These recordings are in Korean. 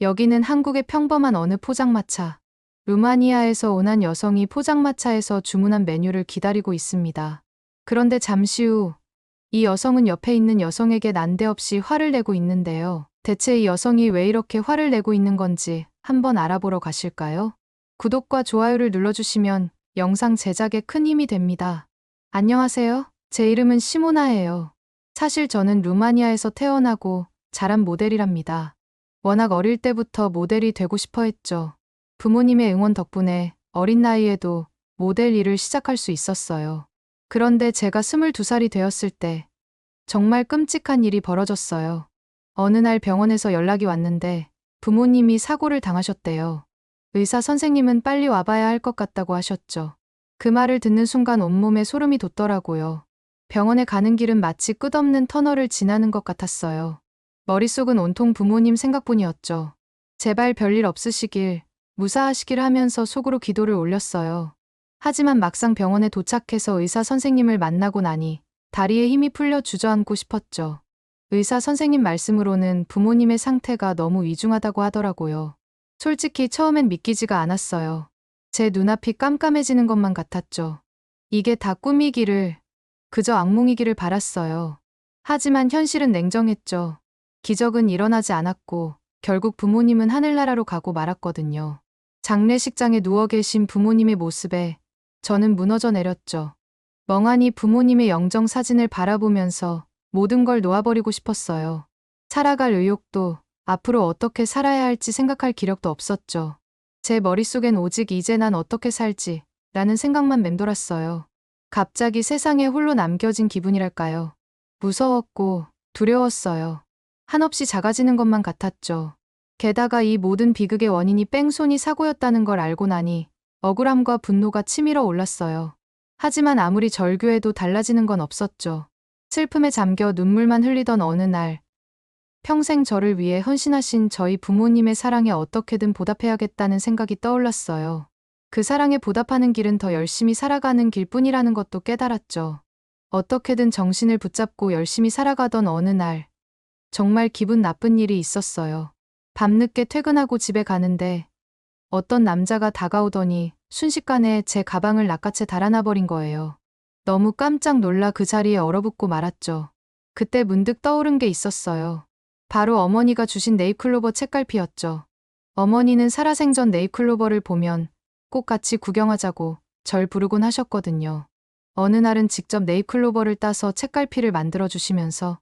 여기는 한국의 평범한 어느 포장마차. 루마니아에서 온 한 여성이 포장마차에서 주문한 메뉴를 기다리고 있습니다. 그런데 잠시 후, 이 여성은 옆에 있는 여성에게 난데없이 화를 내고 있는데요. 대체 이 여성이 왜 이렇게 화를 내고 있는 건지 한번 알아보러 가실까요? 구독과 좋아요를 눌러주시면 영상 제작에 큰 힘이 됩니다. 안녕하세요. 제 이름은 시모나예요. 사실 저는 루마니아에서 태어나고 자란 모델이랍니다. 워낙 어릴 때부터 모델이 되고 싶어 했죠. 부모님의 응원 덕분에 어린 나이에도 모델 일을 시작할 수 있었어요. 그런데 제가 22살이 되었을 때 정말 끔찍한 일이 벌어졌어요. 어느 날 병원에서 연락이 왔는데 부모님이 사고를 당하셨대요. 의사 선생님은 빨리 와봐야 할 것 같다고 하셨죠. 그 말을 듣는 순간 온몸에 소름이 돋더라고요. 병원에 가는 길은 마치 끝없는 터널을 지나는 것 같았어요. 머릿속은 온통 부모님 생각뿐이었죠. 제발 별일 없으시길, 무사하시길 하면서 속으로 기도를 올렸어요. 하지만 막상 병원에 도착해서 의사 선생님을 만나고 나니 다리에 힘이 풀려 주저앉고 싶었죠. 의사 선생님 말씀으로는 부모님의 상태가 너무 위중하다고 하더라고요. 솔직히 처음엔 믿기지가 않았어요. 제 눈앞이 깜깜해지는 것만 같았죠. 이게 다 꿈이기를, 그저 악몽이기를 바랐어요. 하지만 현실은 냉정했죠. 기적은 일어나지 않았고 결국 부모님은 하늘나라로 가고 말았거든요. 장례식장에 누워 계신 부모님의 모습에 저는 무너져 내렸죠. 멍하니 부모님의 영정 사진을 바라보면서 모든 걸 놓아버리고 싶었어요. 살아갈 의욕도, 앞으로 어떻게 살아야 할지 생각할 기력도 없었죠. 제 머릿속엔 오직 이제 난 어떻게 살지 라는 생각만 맴돌았어요. 갑자기 세상에 홀로 남겨진 기분이랄까요. 무서웠고 두려웠어요. 한없이 작아지는 것만 같았죠. 게다가 이 모든 비극의 원인이 뺑소니 사고였다는 걸 알고 나니 억울함과 분노가 치밀어 올랐어요. 하지만 아무리 절규해도 달라지는 건 없었죠. 슬픔에 잠겨 눈물만 흘리던 어느 날, 평생 저를 위해 헌신하신 저희 부모님의 사랑에 어떻게든 보답해야겠다는 생각이 떠올랐어요. 그 사랑에 보답하는 길은 더 열심히 살아가는 길뿐이라는 것도 깨달았죠. 어떻게든 정신을 붙잡고 열심히 살아가던 어느 날, 정말 기분 나쁜 일이 있었어요. 밤늦게 퇴근하고 집에 가는데 어떤 남자가 다가오더니 순식간에 제 가방을 낚아채 달아나 버린 거예요. 너무 깜짝 놀라 그 자리에 얼어붙고 말았죠. 그때 문득 떠오른 게 있었어요. 바로 어머니가 주신 네잎클로버 책갈피였죠. 어머니는 살아생전 네잎클로버를 보면 꼭 같이 구경하자고 절 부르곤 하셨거든요. 어느 날은 직접 네잎클로버를 따서 책갈피를 만들어 주시면서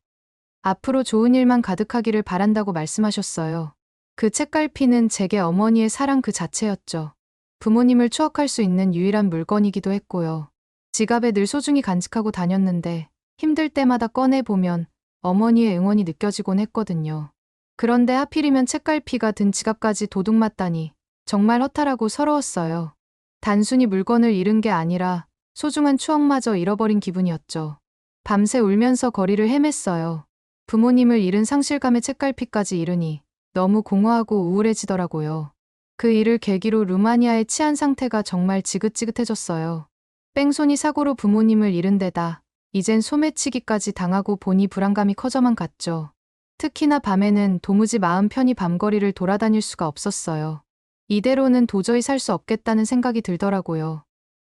앞으로 좋은 일만 가득하기를 바란다고 말씀하셨어요. 그 책갈피는 제게 어머니의 사랑 그 자체였죠. 부모님을 추억할 수 있는 유일한 물건이기도 했고요. 지갑에 늘 소중히 간직하고 다녔는데 힘들 때마다 꺼내보면 어머니의 응원이 느껴지곤 했거든요. 그런데 하필이면 책갈피가 든 지갑까지 도둑맞다니 정말 허탈하고 서러웠어요. 단순히 물건을 잃은 게 아니라 소중한 추억마저 잃어버린 기분이었죠. 밤새 울면서 거리를 헤맸어요. 부모님을 잃은 상실감에 책갈피까지 잃으니 너무 공허하고 우울해지더라고요. 그 일을 계기로 루마니아의 치안 상태가 정말 지긋지긋해졌어요. 뺑소니 사고로 부모님을 잃은 데다 이젠 소매치기까지 당하고 보니 불안감이 커져만 갔죠. 특히나 밤에는 도무지 마음 편히 밤거리를 돌아다닐 수가 없었어요. 이대로는 도저히 살 수 없겠다는 생각이 들더라고요.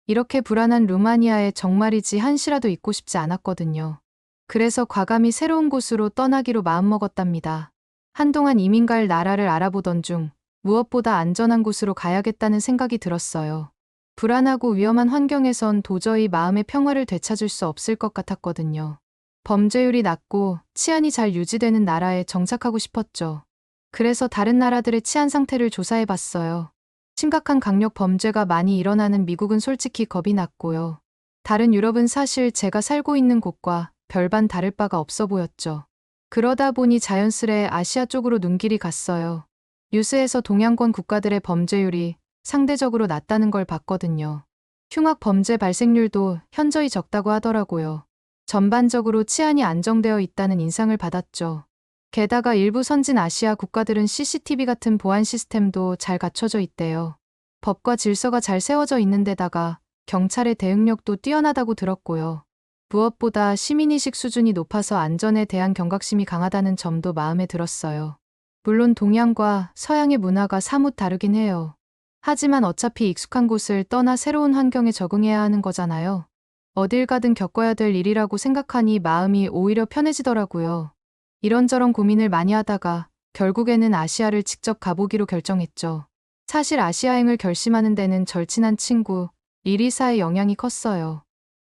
이렇게 불안한 루마니아에 정말이지 한시라도 있고 싶지 않았거든요. 그래서 과감히 새로운 곳으로 떠나기로 마음먹었답니다. 한동안 이민 갈 나라를 알아보던 중 무엇보다 안전한 곳으로 가야겠다는 생각이 들었어요. 불안하고 위험한 환경에선 도저히 마음의 평화를 되찾을 수 없을 것 같았거든요. 범죄율이 낮고 치안이 잘 유지되는 나라에 정착하고 싶었죠. 그래서 다른 나라들의 치안 상태를 조사해 봤어요. 심각한 강력 범죄가 많이 일어나는 미국은 솔직히 겁이 났고요. 다른 유럽은 사실 제가 살고 있는 곳과 별반 다를 바가 없어 보였죠. 그러다 보니 자연스레 아시아 쪽으로 눈길이 갔어요. 뉴스에서 동양권 국가들의 범죄율이 상대적으로 낮다는 걸 봤거든요. 흉악 범죄 발생률도 현저히 적다고 하더라고요. 전반적으로 치안이 안정되어 있다는 인상을 받았죠. 게다가 일부 선진 아시아 국가들은 CCTV 같은 보안 시스템도 잘 갖춰져 있대요. 법과 질서가 잘 세워져 있는 데다가 경찰의 대응력도 뛰어나다고 들었고요. 무엇보다 시민의식 수준이 높아서 안전에 대한 경각심이 강하다는 점도 마음에 들었어요. 물론 동양과 서양의 문화가 사뭇 다르긴 해요. 하지만 어차피 익숙한 곳을 떠나 새로운 환경에 적응해야 하는 거잖아요. 어딜 가든 겪어야 될 일이라고 생각하니 마음이 오히려 편해지더라고요. 이런저런 고민을 많이 하다가 결국에는 아시아를 직접 가보기로 결정했죠. 사실 아시아행을 결심하는 데는 절친한 친구 리리사의 영향이 컸어요.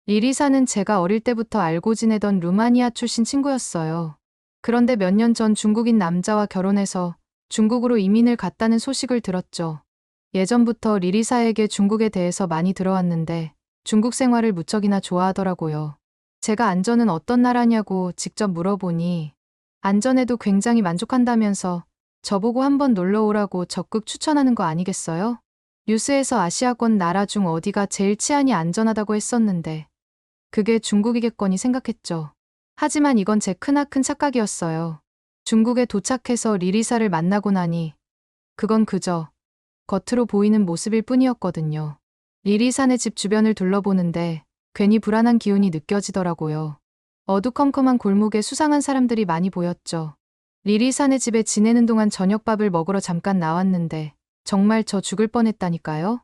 리리사는 제가 어릴 때부터 알고 지내던 루마니아 출신 친구였어요. 그런데 몇 년 전 중국인 남자와 결혼해서 중국으로 이민을 갔다는 소식을 들었죠. 예전부터 리리사에게 중국에 대해서 많이 들어왔는데 중국 생활을 무척이나 좋아하더라고요. 제가 안전은 어떤 나라냐고 직접 물어보니 안전에도 굉장히 만족한다면서 저보고 한번 놀러 오라고 적극 추천하는 거 아니겠어요? 뉴스에서 아시아권 나라 중 어디가 제일 치안이 안전하다고 했었는데 그게 중국이겠거니 생각했죠. 하지만 이건 제 크나큰 착각이었어요. 중국에 도착해서 리리사를 만나고 나니 그건 그저 겉으로 보이는 모습일 뿐이었거든요. 리리사네 집 주변을 둘러보는데 괜히 불안한 기운이 느껴지더라고요. 어두컴컴한 골목에 수상한 사람들이 많이 보였죠. 리리사네 집에 지내는 동안 저녁밥을 먹으러 잠깐 나왔는데 정말 저 죽을 뻔했다니까요.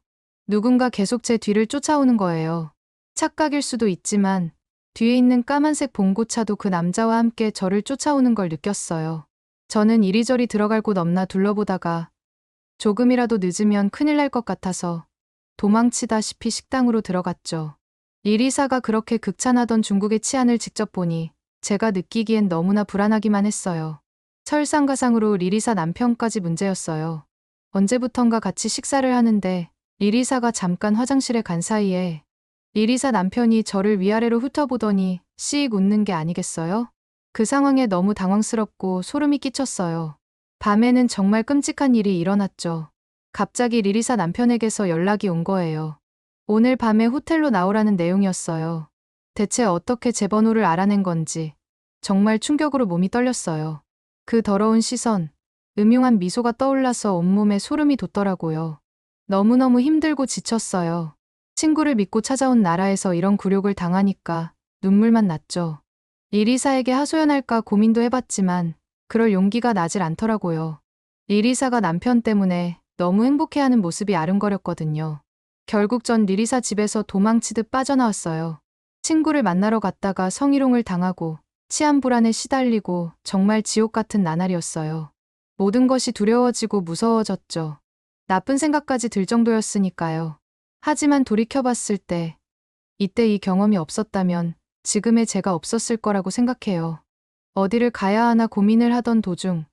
누군가 계속 제 뒤를 쫓아오는 거예요. 착각일 수도 있지만 뒤에 있는 까만색 봉고차도 그 남자와 함께 저를 쫓아오는 걸 느꼈어요. 저는 이리저리 들어갈 곳 없나 둘러보다가 조금이라도 늦으면 큰일 날 것 같아서 도망치다시피 식당으로 들어갔죠. 리리사가 그렇게 극찬하던 중국의 치안을 직접 보니 제가 느끼기엔 너무나 불안하기만 했어요. 설상가상으로 리리사 남편까지 문제였어요. 언제부턴가 같이 식사를 하는데 리리사가 잠깐 화장실에 간 사이에 리리사 남편이 저를 위아래로 훑어보더니 씩 웃는 게 아니겠어요? 그 상황에 너무 당황스럽고 소름이 끼쳤어요. 밤에는 정말 끔찍한 일이 일어났죠. 갑자기 리리사 남편에게서 연락이 온 거예요. 오늘 밤에 호텔로 나오라는 내용이었어요. 대체 어떻게 제 번호를 알아낸 건지 정말 충격으로 몸이 떨렸어요. 그 더러운 시선, 음흉한 미소가 떠올라서 온몸에 소름이 돋더라고요. 너무너무 힘들고 지쳤어요. 친구를 믿고 찾아온 나라에서 이런 굴욕을 당하니까 눈물만 났죠. 리리사에게 하소연할까 고민도 해봤지만 그럴 용기가 나질 않더라고요. 리리사가 남편 때문에 너무 행복해하는 모습이 아른거렸거든요. 결국 전 리리사 집에서 도망치듯 빠져나왔어요. 친구를 만나러 갔다가 성희롱을 당하고 치안 불안에 시달리고 정말 지옥 같은 나날이었어요. 모든 것이 두려워지고 무서워졌죠. 나쁜 생각까지 들 정도였으니까요. 하지만 돌이켜봤을 때 이때 이 경험이 없었다면 지금의 제가 없었을 거라고 생각해요. 어디를 가야 하나 고민을 하던 도중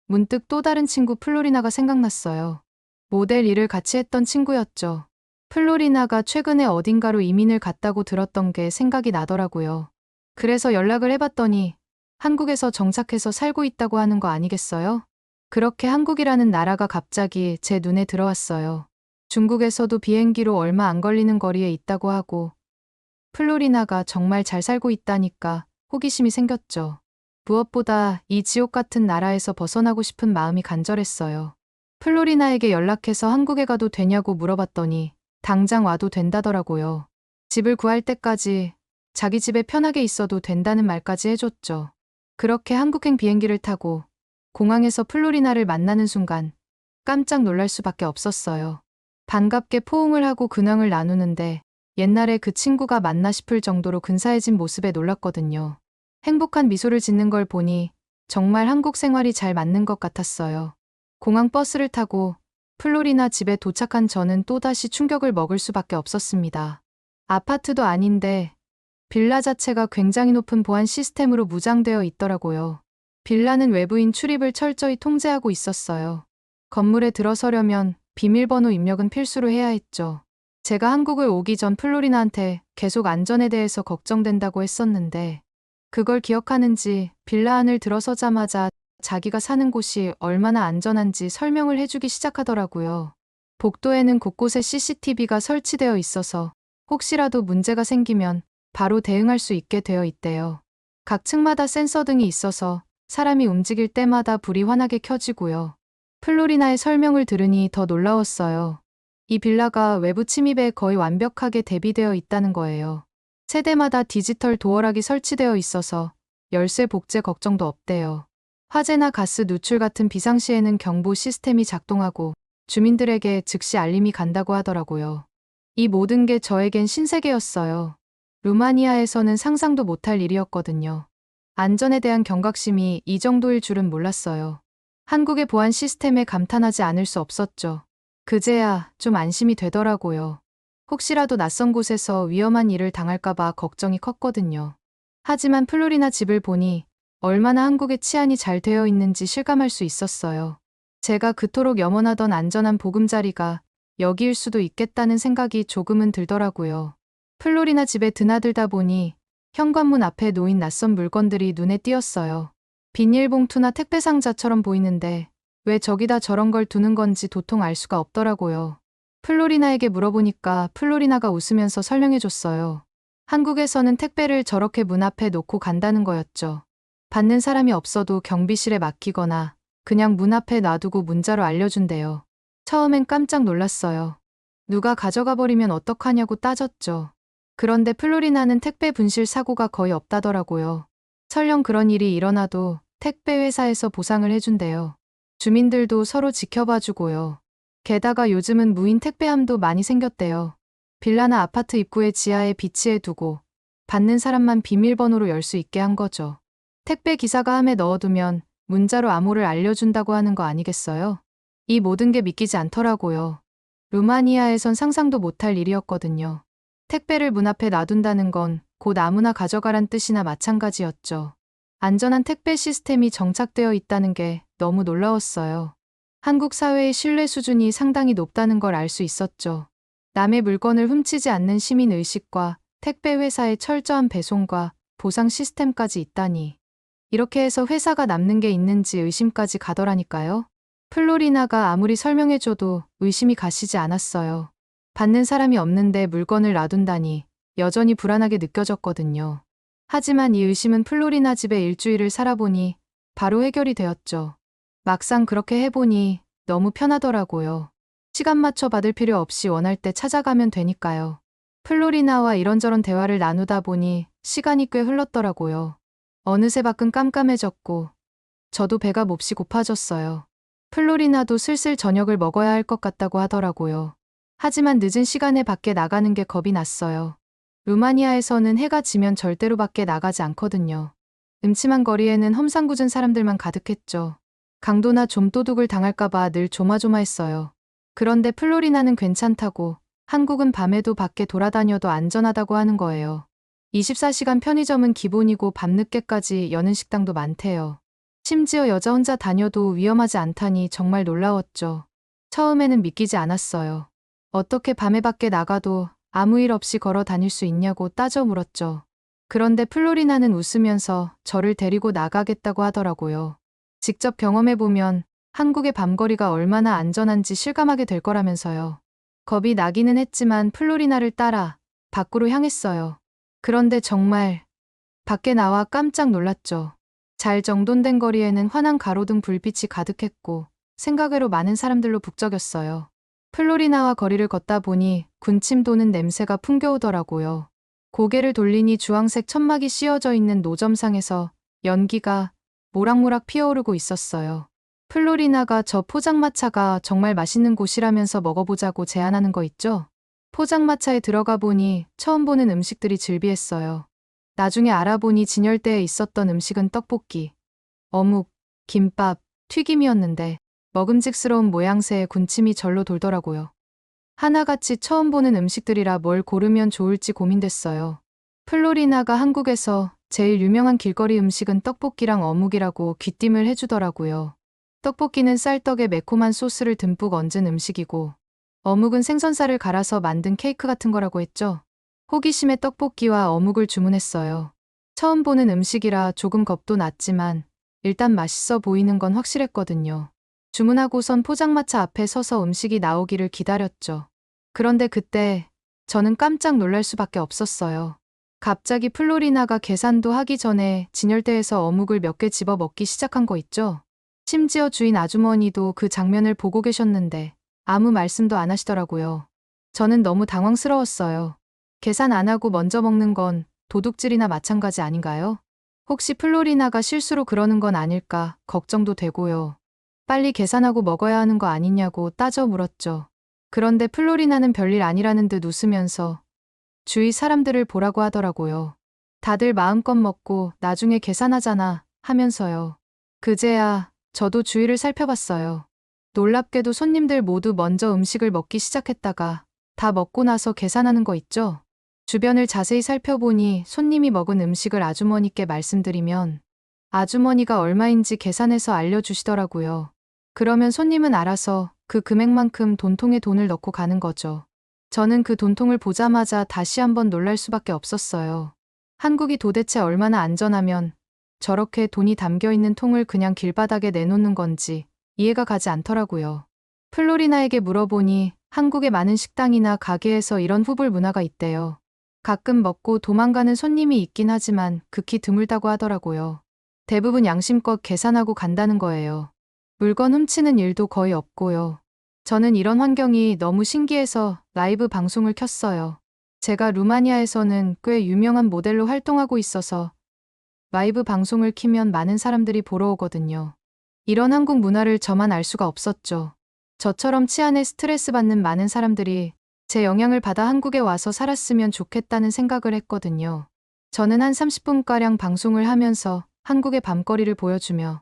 문득 또 다른 친구 플로리나가 생각났어요. 모델 일을 같이 했던 친구였죠. 플로리나가 최근에 어딘가로 이민을 갔다고 들었던 게 생각이 나더라고요. 그래서 연락을 해봤더니 한국에서 정착해서 살고 있다고 하는 거 아니겠어요? 그렇게 한국이라는 나라가 갑자기 제 눈에 들어왔어요. 중국에서도 비행기로 얼마 안 걸리는 거리에 있다고 하고 플로리나가 정말 잘 살고 있다니까 호기심이 생겼죠. 무엇보다 이 지옥 같은 나라에서 벗어나고 싶은 마음이 간절했어요. 플로리나에게 연락해서 한국에 가도 되냐고 물어봤더니 당장 와도 된다더라고요. 집을 구할 때까지 자기 집에 편하게 있어도 된다는 말까지 해줬죠. 그렇게 한국행 비행기를 타고 공항에서 플로리나를 만나는 순간 깜짝 놀랄 수밖에 없었어요. 반갑게 포옹을 하고 근황을 나누는데 옛날에 그 친구가 맞나 싶을 정도로 근사해진 모습에 놀랐거든요. 행복한 미소를 짓는 걸 보니 정말 한국 생활이 잘 맞는 것 같았어요. 공항 버스를 타고 플로리나 집에 도착한 저는 또다시 충격을 먹을 수밖에 없었습니다. 아파트도 아닌데 빌라 자체가 굉장히 높은 보안 시스템으로 무장되어 있더라고요. 빌라는 외부인 출입을 철저히 통제하고 있었어요. 건물에 들어서려면 비밀번호 입력은 필수로 해야 했죠. 제가 한국을 오기 전 플로리나한테 계속 안전에 대해서 걱정된다고 했었는데 그걸 기억하는지 빌라 안을 들어서자마자 자기가 사는 곳이 얼마나 안전한지 설명을 해주기 시작하더라고요. 복도에는 곳곳에 CCTV가 설치되어 있어서 혹시라도 문제가 생기면 바로 대응할 수 있게 되어 있대요. 각 층마다 센서 등이 있어서 사람이 움직일 때마다 불이 환하게 켜지고요. 플로리나의 설명을 들으니 더 놀라웠어요. 이 빌라가 외부 침입에 거의 완벽하게 대비되어 있다는 거예요. 세대마다 디지털 도어락이 설치되어 있어서 열쇠 복제 걱정도 없대요. 화재나 가스 누출 같은 비상시에는 경보 시스템이 작동하고 주민들에게 즉시 알림이 간다고 하더라고요. 이 모든 게 저에겐 신세계였어요. 루마니아에서는 상상도 못할 일이었거든요. 안전에 대한 경각심이 이 정도일 줄은 몰랐어요. 한국의 보안 시스템에 감탄하지 않을 수 없었죠. 그제야 좀 안심이 되더라고요. 혹시라도 낯선 곳에서 위험한 일을 당할까봐 걱정이 컸거든요. 하지만 플로리나 집을 보니 얼마나 한국의 치안이 잘 되어 있는지 실감할 수 있었어요. 제가 그토록 염원하던 안전한 보금자리가 여기일 수도 있겠다는 생각이 조금은 들더라고요. 플로리나 집에 드나들다 보니 현관문 앞에 놓인 낯선 물건들이 눈에 띄었어요. 비닐봉투나 택배 상자처럼 보이는데 왜 저기다 저런 걸 두는 건지 도통 알 수가 없더라고요. 플로리나에게 물어보니까 플로리나가 웃으면서 설명해줬어요. 한국에서는 택배를 저렇게 문 앞에 놓고 간다는 거였죠. 받는 사람이 없어도 경비실에 맡기거나 그냥 문 앞에 놔두고 문자로 알려준대요. 처음엔 깜짝 놀랐어요. 누가 가져가 버리면 어떡하냐고 따졌죠. 그런데 플로리나는 택배 분실 사고가 거의 없다더라고요. 설령 그런 일이 일어나도 택배 회사에서 보상을 해준대요. 주민들도 서로 지켜봐주고요. 게다가 요즘은 무인 택배함도 많이 생겼대요. 빌라나 아파트 입구의 지하에 비치해 두고 받는 사람만 비밀번호로 열 수 있게 한 거죠. 택배 기사가 함에 넣어두면 문자로 암호를 알려준다고 하는 거 아니겠어요? 이 모든 게 믿기지 않더라고요. 루마니아에선 상상도 못할 일이었거든요. 택배를 문 앞에 놔둔다는 건 곧 아무나 가져가란 뜻이나 마찬가지였죠. 안전한 택배 시스템이 정착되어 있다는 게 너무 놀라웠어요. 한국 사회의 신뢰 수준이 상당히 높다는 걸 알 수 있었죠. 남의 물건을 훔치지 않는 시민 의식과 택배 회사의 철저한 배송과 보상 시스템까지 있다니. 이렇게 해서 회사가 남는 게 있는지 의심까지 가더라니까요. 플로리나가 아무리 설명해줘도 의심이 가시지 않았어요. 받는 사람이 없는데 물건을 놔둔다니 여전히 불안하게 느껴졌거든요. 하지만 이 의심은 플로리나 집에 일주일을 살아보니 바로 해결이 되었죠. 막상 그렇게 해보니 너무 편하더라고요. 시간 맞춰 받을 필요 없이 원할 때 찾아가면 되니까요. 플로리나와 이런저런 대화를 나누다 보니 시간이 꽤 흘렀더라고요. 어느새 밖은 깜깜해졌고 저도 배가 몹시 고파졌어요. 플로리나도 슬슬 저녁을 먹어야 할 것 같다고 하더라고요. 하지만 늦은 시간에 밖에 나가는 게 겁이 났어요. 루마니아에서는 해가 지면 절대로 밖에 나가지 않거든요. 음침한 거리에는 험상궂은 사람들만 가득했죠. 강도나 좀도둑을 당할까봐 늘 조마조마했어요. 그런데 플로리나는 괜찮다고, 한국은 밤에도 밖에 돌아다녀도 안전하다고 하는 거예요. 24시간 편의점은 기본이고 밤늦게까지 여는 식당도 많대요. 심지어 여자 혼자 다녀도 위험하지 않다니 정말 놀라웠죠. 처음에는 믿기지 않았어요. 어떻게 밤에 밖에 나가도 아무 일 없이 걸어 다닐 수 있냐고 따져 물었죠. 그런데 플로리나는 웃으면서 저를 데리고 나가겠다고 하더라고요. 직접 경험해보면 한국의 밤거리가 얼마나 안전한지 실감하게 될 거라면서요. 겁이 나기는 했지만 플로리나를 따라 밖으로 향했어요. 그런데 정말 밖에 나와 깜짝 놀랐죠. 잘 정돈된 거리에는 환한 가로등 불빛이 가득했고 생각외로 많은 사람들로 북적였어요. 플로리나와 거리를 걷다 보니 군침 도는 냄새가 풍겨오더라고요. 고개를 돌리니 주황색 천막이 씌어져 있는 노점상에서 연기가 모락모락 피어오르고 있었어요. 플로리나가 저 포장마차가 정말 맛있는 곳이라면서 먹어보자고 제안하는 거 있죠? 포장마차에 들어가 보니 처음 보는 음식들이 즐비했어요. 나중에 알아보니 진열대에 있었던 음식은 떡볶이, 어묵, 김밥, 튀김이었는데 먹음직스러운 모양새에 군침이 절로 돌더라고요. 하나같이 처음 보는 음식들이라 뭘 고르면 좋을지 고민됐어요. 플로리나가 한국에서 제일 유명한 길거리 음식은 떡볶이랑 어묵이라고 귀띔을 해주더라고요. 떡볶이는 쌀떡에 매콤한 소스를 듬뿍 얹은 음식이고 어묵은 생선살을 갈아서 만든 케이크 같은 거라고 했죠. 호기심에 떡볶이와 어묵을 주문했어요. 처음 보는 음식이라 조금 겁도 났지만 일단 맛있어 보이는 건 확실했거든요. 주문하고선 포장마차 앞에 서서 음식이 나오기를 기다렸죠. 그런데 그때 저는 깜짝 놀랄 수밖에 없었어요. 갑자기 플로리나가 계산도 하기 전에 진열대에서 어묵을 몇 개 집어 먹기 시작한 거 있죠? 심지어 주인 아주머니도 그 장면을 보고 계셨는데 아무 말씀도 안 하시더라고요. 저는 너무 당황스러웠어요. 계산 안 하고 먼저 먹는 건 도둑질이나 마찬가지 아닌가요? 혹시 플로리나가 실수로 그러는 건 아닐까 걱정도 되고요. 빨리 계산하고 먹어야 하는 거 아니냐고 따져 물었죠. 그런데 플로리나는 별일 아니라는 듯 웃으면서 주위 사람들을 보라고 하더라고요. 다들 마음껏 먹고 나중에 계산하잖아 하면서요. 그제야 저도 주위를 살펴봤어요. 놀랍게도 손님들 모두 먼저 음식을 먹기 시작했다가 다 먹고 나서 계산하는 거 있죠? 주변을 자세히 살펴보니 손님이 먹은 음식을 아주머니께 말씀드리면 아주머니가 얼마인지 계산해서 알려주시더라고요. 그러면 손님은 알아서 그 금액만큼 돈통에 돈을 넣고 가는 거죠. 저는 그 돈통을 보자마자 다시 한번 놀랄 수밖에 없었어요. 한국이 도대체 얼마나 안전하면 저렇게 돈이 담겨 있는 통을 그냥 길바닥에 내놓는 건지 이해가 가지 않더라고요. 플로리나에게 물어보니 한국의 많은 식당이나 가게에서 이런 후불 문화가 있대요. 가끔 먹고 도망가는 손님이 있긴 하지만 극히 드물다고 하더라고요. 대부분 양심껏 계산하고 간다는 거예요. 물건 훔치는 일도 거의 없고요. 저는 이런 환경이 너무 신기해서 라이브 방송을 켰어요. 제가 루마니아에서는 꽤 유명한 모델로 활동하고 있어서 라이브 방송을 키면 많은 사람들이 보러 오거든요. 이런 한국 문화를 저만 알 수가 없었죠. 저처럼 치안에 스트레스 받는 많은 사람들이 제 영향을 받아 한국에 와서 살았으면 좋겠다는 생각을 했거든요. 저는 한 30분가량 방송을 하면서 한국의 밤거리를 보여주며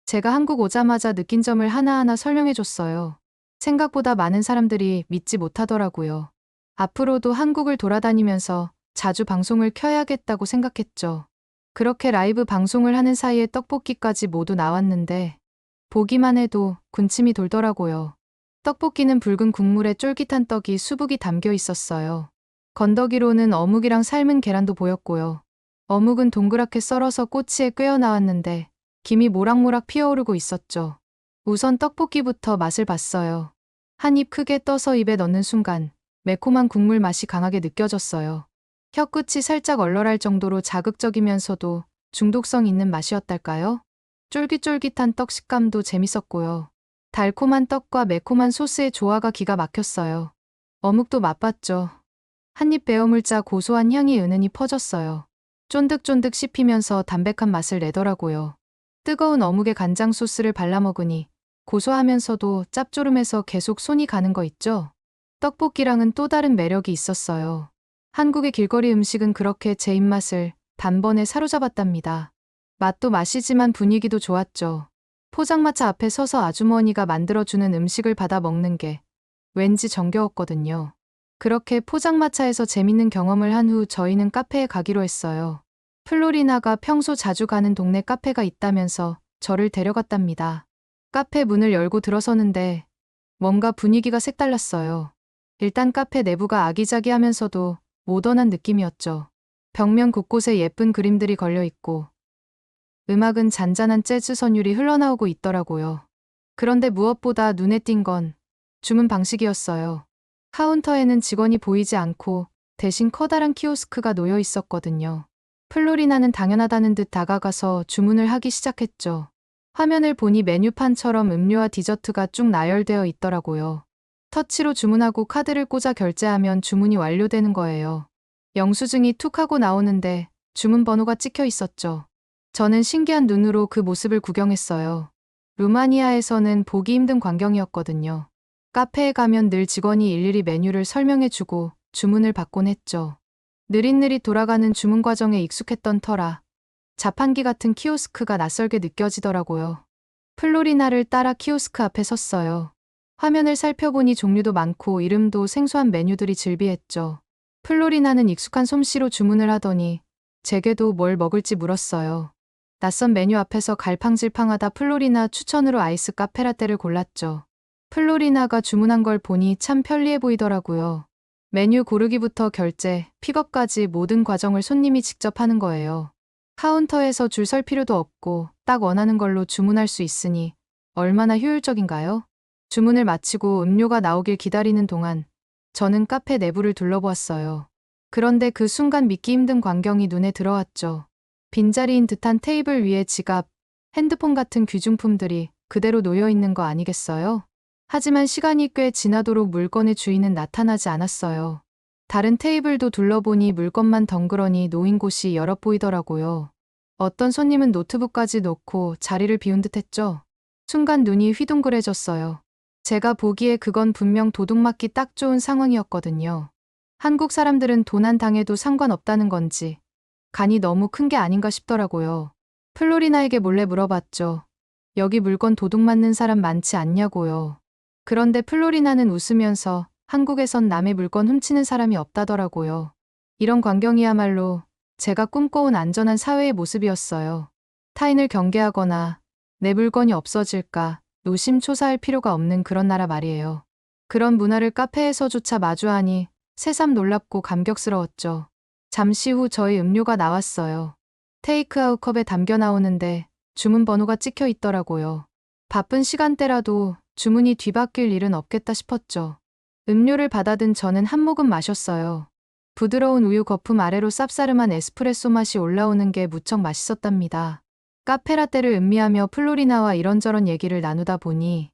제가 한국 오자마자 느낀 점을 하나하나 설명해 줬어요. 생각보다 많은 사람들이 믿지 못하더라고요. 앞으로도 한국을 돌아다니면서 자주 방송을 켜야겠다고 생각했죠. 그렇게 라이브 방송을 하는 사이에 떡볶이까지 모두 나왔는데 보기만 해도 군침이 돌더라고요. 떡볶이는 붉은 국물에 쫄깃한 떡이 수북이 담겨 있었어요. 건더기로는 어묵이랑 삶은 계란도 보였고요. 어묵은 동그랗게 썰어서 꼬치에 꿰어 나왔는데 김이 모락모락 피어오르고 있었죠. 우선 떡볶이부터 맛을 봤어요. 한 입 크게 떠서 입에 넣는 순간 매콤한 국물 맛이 강하게 느껴졌어요. 혀끝이 살짝 얼얼할 정도로 자극적이면서도 중독성 있는 맛이었달까요? 쫄깃쫄깃한 떡 식감도 재밌었고요. 달콤한 떡과 매콤한 소스의 조화가 기가 막혔어요. 어묵도 맛봤죠. 한 입 베어 물자 고소한 향이 은은히 퍼졌어요. 쫀득쫀득 씹히면서 담백한 맛을 내더라고요. 뜨거운 어묵에 간장 소스를 발라 먹으니 고소하면서도 짭조름해서 계속 손이 가는 거 있죠? 떡볶이랑은 또 다른 매력이 있었어요. 한국의 길거리 음식은 그렇게 제 입맛을 단번에 사로잡았답니다. 맛도 맛이지만 분위기도 좋았죠. 포장마차 앞에 서서 아주머니가 만들어주는 음식을 받아 먹는 게 왠지 정겨웠거든요. 그렇게 포장마차에서 재밌는 경험을 한 후 저희는 카페에 가기로 했어요. 플로리나가 평소 자주 가는 동네 카페가 있다면서 저를 데려갔답니다. 카페 문을 열고 들어서는데 뭔가 분위기가 색달랐어요. 일단 카페 내부가 아기자기하면서도 모던한 느낌이었죠. 벽면 곳곳에 예쁜 그림들이 걸려 있고 음악은 잔잔한 재즈 선율이 흘러나오고 있더라고요. 그런데 무엇보다 눈에 띈 건 주문 방식이었어요. 카운터에는 직원이 보이지 않고 대신 커다란 키오스크가 놓여 있었거든요. 플로리나는 당연하다는 듯 다가가서 주문을 하기 시작했죠. 화면을 보니 메뉴판처럼 음료와 디저트가 쭉 나열되어 있더라고요. 터치로 주문하고 카드를 꽂아 결제하면 주문이 완료되는 거예요. 영수증이 툭 하고 나오는데 주문 번호가 찍혀 있었죠. 저는 신기한 눈으로 그 모습을 구경했어요. 루마니아에서는 보기 힘든 광경이었거든요. 카페에 가면 늘 직원이 일일이 메뉴를 설명해주고 주문을 받곤 했죠. 느릿느릿 돌아가는 주문 과정에 익숙했던 터라 자판기 같은 키오스크가 낯설게 느껴지더라고요. 플로리나를 따라 키오스크 앞에 섰어요. 화면을 살펴보니 종류도 많고 이름도 생소한 메뉴들이 즐비했죠. 플로리나는 익숙한 솜씨로 주문을 하더니 제게도 뭘 먹을지 물었어요. 낯선 메뉴 앞에서 갈팡질팡하다 플로리나 추천으로 아이스 카페라떼를 골랐죠. 플로리나가 주문한 걸 보니 참 편리해 보이더라고요. 메뉴 고르기부터 결제, 픽업까지 모든 과정을 손님이 직접 하는 거예요. 카운터에서 줄 설 필요도 없고 딱 원하는 걸로 주문할 수 있으니 얼마나 효율적인가요? 주문을 마치고 음료가 나오길 기다리는 동안 저는 카페 내부를 둘러보았어요. 그런데 그 순간 믿기 힘든 광경이 눈에 들어왔죠. 빈자리인 듯한 테이블 위에 지갑, 핸드폰 같은 귀중품들이 그대로 놓여 있는 거 아니겠어요? 하지만 시간이 꽤 지나도록 물건의 주인은 나타나지 않았어요. 다른 테이블도 둘러보니 물건만 덩그러니 놓인 곳이 여럿 보이더라고요. 어떤 손님은 노트북까지 놓고 자리를 비운 듯 했죠. 순간 눈이 휘둥그레졌어요. 제가 보기에 그건 분명 도둑맞기 딱 좋은 상황이었거든요. 한국 사람들은 도난 당해도 상관없다는 건지 간이 너무 큰 게 아닌가 싶더라고요. 플로리나에게 몰래 물어봤죠. 여기 물건 도둑 맞는 사람 많지 않냐고요. 그런데 플로리나는 웃으면서 한국에선 남의 물건 훔치는 사람이 없다더라고요. 이런 광경이야말로 제가 꿈꿔온 안전한 사회의 모습이었어요. 타인을 경계하거나 내 물건이 없어질까 노심초사할 필요가 없는 그런 나라 말이에요. 그런 문화를 카페에서조차 마주하니 새삼 놀랍고 감격스러웠죠. 잠시 후 저희 음료가 나왔어요. 테이크아웃 컵에 담겨 나오는데 주문 번호가 찍혀 있더라고요. 바쁜 시간대라도 주문이 뒤바뀔 일은 없겠다 싶었죠. 음료를 받아든 저는 한 모금 마셨어요. 부드러운 우유 거품 아래로 쌉싸름한 에스프레소 맛이 올라오는 게 무척 맛있었답니다. 카페라떼를 음미하며 플로리나와 이런저런 얘기를 나누다 보니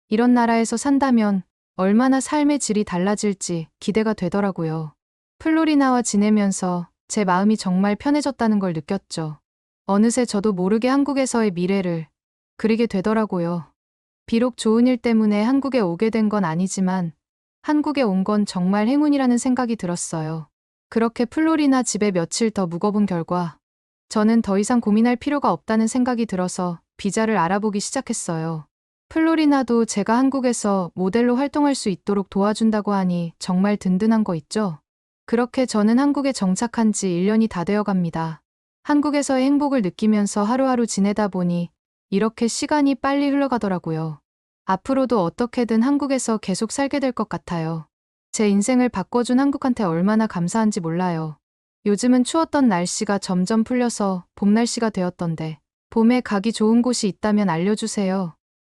이런 나라에서 산다면 얼마나 삶의 질이 달라질지 기대가 되더라고요. 플로리나와 지내면서 제 마음이 정말 편해졌다는 걸 느꼈죠. 어느새 저도 모르게 한국에서의 미래를 그리게 되더라고요. 비록 좋은 일 때문에 한국에 오게 된 건 아니지만 한국에 온 건 정말 행운이라는 생각이 들었어요. 그렇게 플로리나 집에 며칠 더 묵어본 결과 저는 더 이상 고민할 필요가 없다는 생각이 들어서 비자를 알아보기 시작했어요. 플로리나도 제가 한국에서 모델로 활동할 수 있도록 도와준다고 하니 정말 든든한 거 있죠? 그렇게 저는 한국에 정착한 지 1년이 다 되어 갑니다. 한국에서의 행복을 느끼면서 하루하루 지내다 보니 이렇게 시간이 빨리 흘러가더라고요. 앞으로도 어떻게든 한국에서 계속 살게 될 것 같아요. 제 인생을 바꿔준 한국한테 얼마나 감사한지 몰라요. 요즘은 추웠던 날씨가 점점 풀려서 봄 날씨가 되었던데 봄에 가기 좋은 곳이 있다면 알려주세요.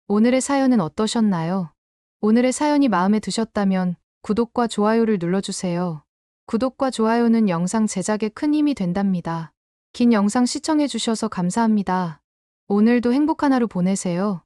오늘의 사연은 어떠셨나요? 오늘의 사연이 마음에 드셨다면 구독과 좋아요를 눌러주세요. 구독과 좋아요는 영상 제작에 큰 힘이 된답니다. 긴 영상 시청해주셔서 감사합니다. 오늘도 행복한 하루 보내세요.